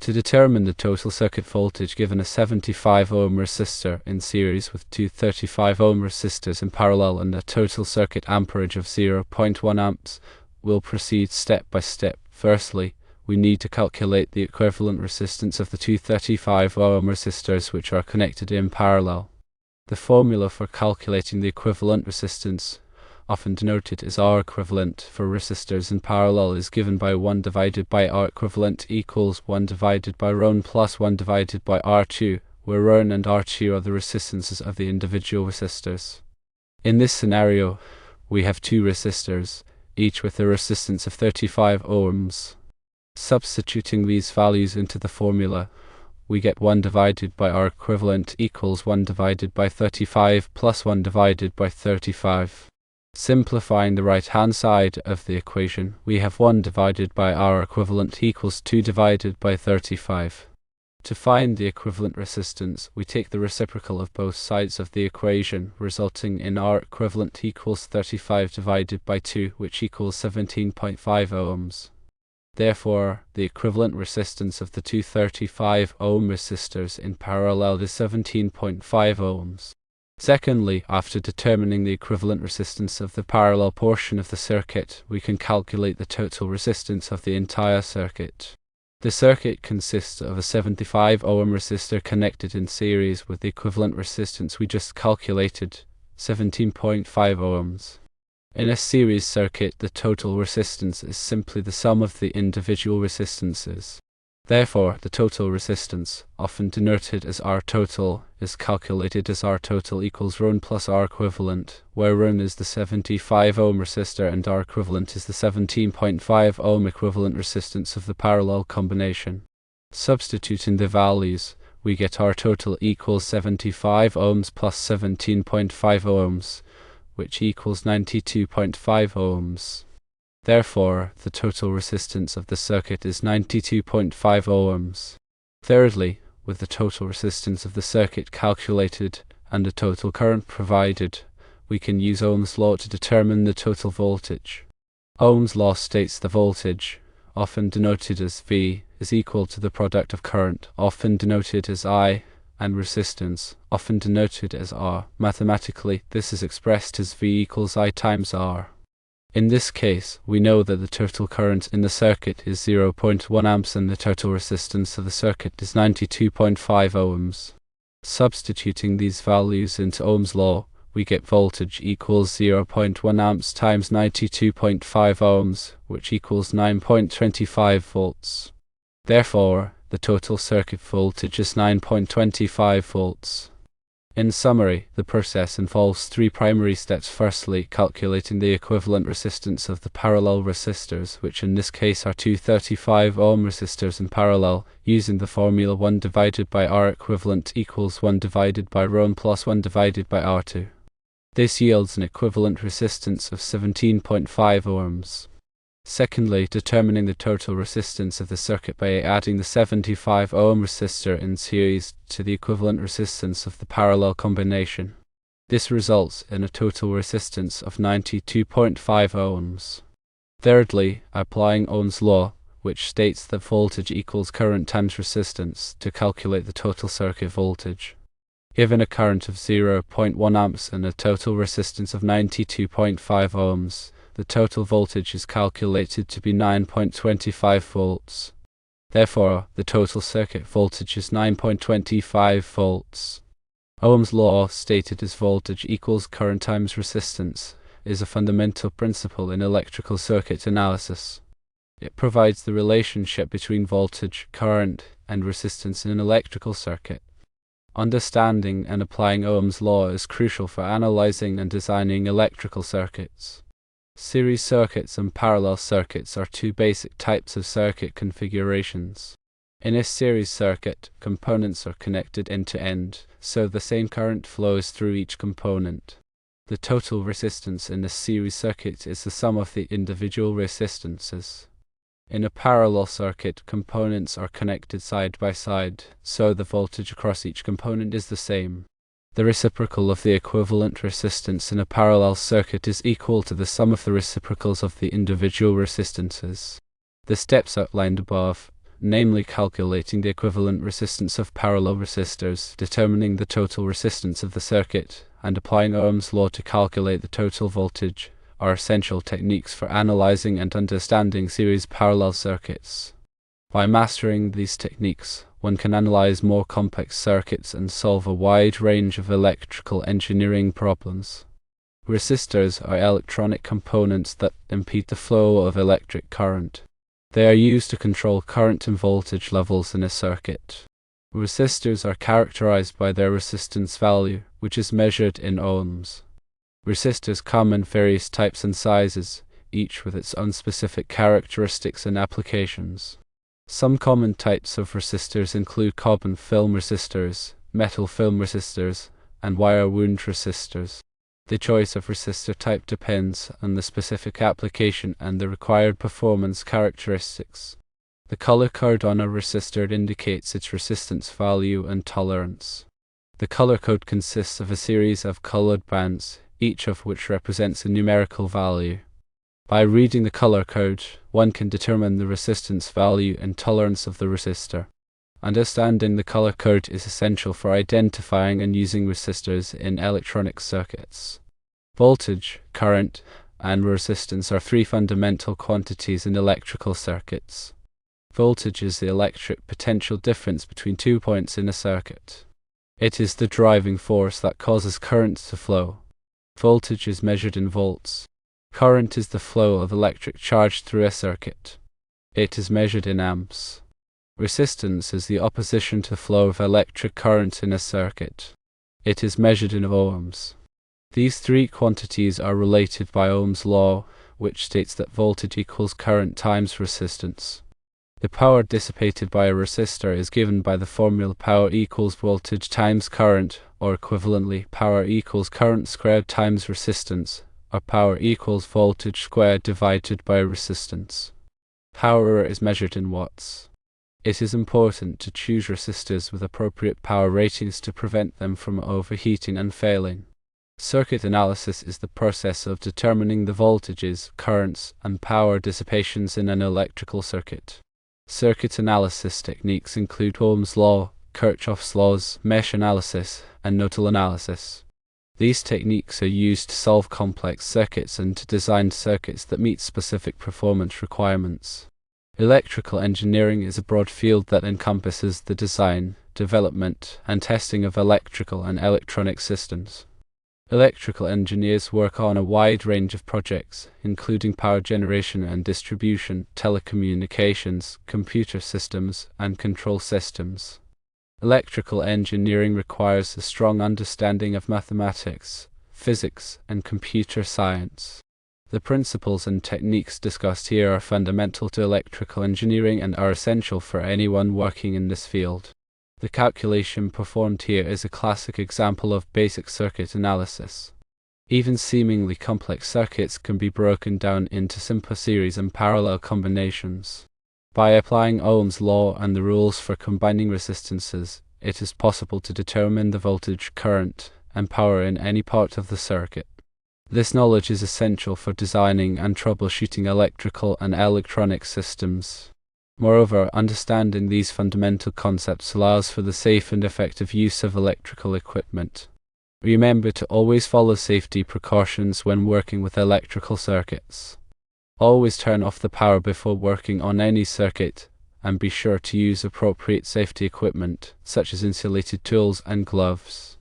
To determine the total circuit voltage given a 75 ohm resistor in series with two 35 ohm resistors in parallel and a total circuit amperage of 0.1 amps, we'll proceed step by step. Firstly, we need to calculate the equivalent resistance of the two 35 ohm resistors which are connected in parallel. The formula for calculating the equivalent resistance, often denoted as R equivalent for resistors in parallel, is given by 1 divided by R equivalent equals 1 divided by Rho plus 1 divided by R2, where Rho and R2 are the resistances of the individual resistors. In this scenario, we have two resistors, each with a resistance of 35 ohms. Substituting these values into the formula, we get 1 divided by R equivalent equals 1 divided by 35 plus 1 divided by 35. Simplifying the right-hand side of the equation, we have 1 divided by R equivalent equals 2 divided by 35. To find the equivalent resistance, we take the reciprocal of both sides of the equation, resulting in R equivalent equals 35 divided by 2, which equals 17.5 ohms. Therefore, the equivalent resistance of the two 35 ohm resistors in parallel is 17.5 ohms. Secondly, after determining the equivalent resistance of the parallel portion of the circuit, we can calculate the total resistance of the entire circuit. The circuit consists of a 75 ohm resistor connected in series with the equivalent resistance we just calculated, 17.5 ohms. In a series circuit, the total resistance is simply the sum of the individual resistances. Therefore, the total resistance, often denoted as R total, is calculated as R total equals Rho plus R equivalent, where Rho is the 75 ohm resistor and R equivalent is the 17.5 ohm equivalent resistance of the parallel combination. Substituting the values, we get R total equals 75 ohms plus 17.5 ohms, which equals 92.5 ohms. Therefore, the total resistance of the circuit is 92.5 ohms. Thirdly, with the total resistance of the circuit calculated and the total current provided, we can use Ohm's law to determine the total voltage. Ohm's law states the voltage, often denoted as V, is equal to the product of current, often denoted as I, and resistance, often denoted as R. Mathematically, this is expressed as V equals I times R. In this case, we know that the total current in the circuit is 0.1 amps and the total resistance of the circuit is 92.5 ohms. Substituting these values into Ohm's law, we get voltage equals 0.1 amps times 92.5 ohms, which equals 9.25 volts. Therefore, the total circuit voltage is 9.25 volts. In summary, the process involves three primary steps. Firstly, calculating the equivalent resistance of the parallel resistors, which in this case are two 35 ohm resistors in parallel, using the formula 1 divided by R equivalent equals 1 divided by Rho plus 1 divided by R2. This yields an equivalent resistance of 17.5 ohms. Secondly, determining the total resistance of the circuit by adding the 75 ohm resistor in series to the equivalent resistance of the parallel combination. This results in a total resistance of 92.5 ohms. Thirdly, applying Ohm's law, which states that voltage equals current times resistance, to calculate the total circuit voltage. Given a current of 0.1 amps and a total resistance of 92.5 ohms, the total voltage is calculated to be 9.25 volts. Therefore, the total circuit voltage is 9.25 volts. Ohm's law, stated as voltage equals current times resistance, is a fundamental principle in electrical circuit analysis. It provides the relationship between voltage, current, and resistance in an electrical circuit. Understanding and applying Ohm's law is crucial for analyzing and designing electrical circuits. Series circuits and parallel circuits are two basic types of circuit configurations. In a series circuit, components are connected end to end, so the same current flows through each component. The total resistance in a series circuit is the sum of the individual resistances. In a parallel circuit, components are connected side by side, so the voltage across each component is the same. The reciprocal of the equivalent resistance in a parallel circuit is equal to the sum of the reciprocals of the individual resistances. The steps outlined above namely calculating the equivalent resistance of parallel resistors, determining the total resistance of the circuit, and applying Ohm's law to calculate the total voltage, are essential techniques for analyzing and understanding series parallel circuits. By mastering these techniques, one can analyze more complex circuits and solve a wide range of electrical engineering problems. Resistors are electronic components that impede the flow of electric current. They are used to control current and voltage levels in a circuit. Resistors are characterized by their resistance value, which is measured in ohms. Resistors come in various types and sizes, each with its own specific characteristics and applications. Some common types of resistors include carbon film resistors, metal film resistors, and wire wound resistors. The choice of resistor type depends on the specific application and the required performance characteristics. The color code on a resistor indicates its resistance value and tolerance. The color code consists of a series of colored bands, each of which represents a numerical value. By reading the color code, one can determine the resistance value and tolerance of the resistor. Understanding the color code is essential for identifying and using resistors in electronic circuits. Voltage, current, and resistance are three fundamental quantities in electrical circuits. Voltage is the electric potential difference between 2 points in a circuit. It is the driving force that causes current to flow. Voltage is measured in volts. Current is the flow of electric charge through a circuit. It is measured in amps. Resistance is the opposition to the flow of electric current in a circuit. It is measured in ohms. These three quantities are related by Ohm's law, which states that voltage equals current times resistance. The power dissipated by a resistor is given by the formula power equals voltage times current, or equivalently, power equals current squared times resistance, or power equals voltage squared divided by resistance. Power is measured in watts. It is important to choose resistors with appropriate power ratings to prevent them from overheating and failing. Circuit analysis is the process of determining the voltages, currents, and power dissipations in an electrical circuit. Circuit analysis techniques include Ohm's law, Kirchhoff's laws, mesh analysis, and nodal analysis. These techniques are used to solve complex circuits and to design circuits that meet specific performance requirements. Electrical engineering is a broad field that encompasses the design, development, and testing of electrical and electronic systems. Electrical engineers work on a wide range of projects, including power generation and distribution, telecommunications, computer systems, and control systems. Electrical engineering requires a strong understanding of mathematics, physics, and computer science. The principles and techniques discussed here are fundamental to electrical engineering and are essential for anyone working in this field. The calculation performed here is a classic example of basic circuit analysis. Even seemingly complex circuits can be broken down into simple series and parallel combinations. By applying Ohm's law and the rules for combining resistances, it is possible to determine the voltage, current, and power in any part of the circuit. This knowledge is essential for designing and troubleshooting electrical and electronic systems. Moreover, understanding these fundamental concepts allows for the safe and effective use of electrical equipment. Remember to always follow safety precautions when working with electrical circuits. Always turn off the power before working on any circuit, and be sure to use appropriate safety equipment, such as insulated tools and gloves.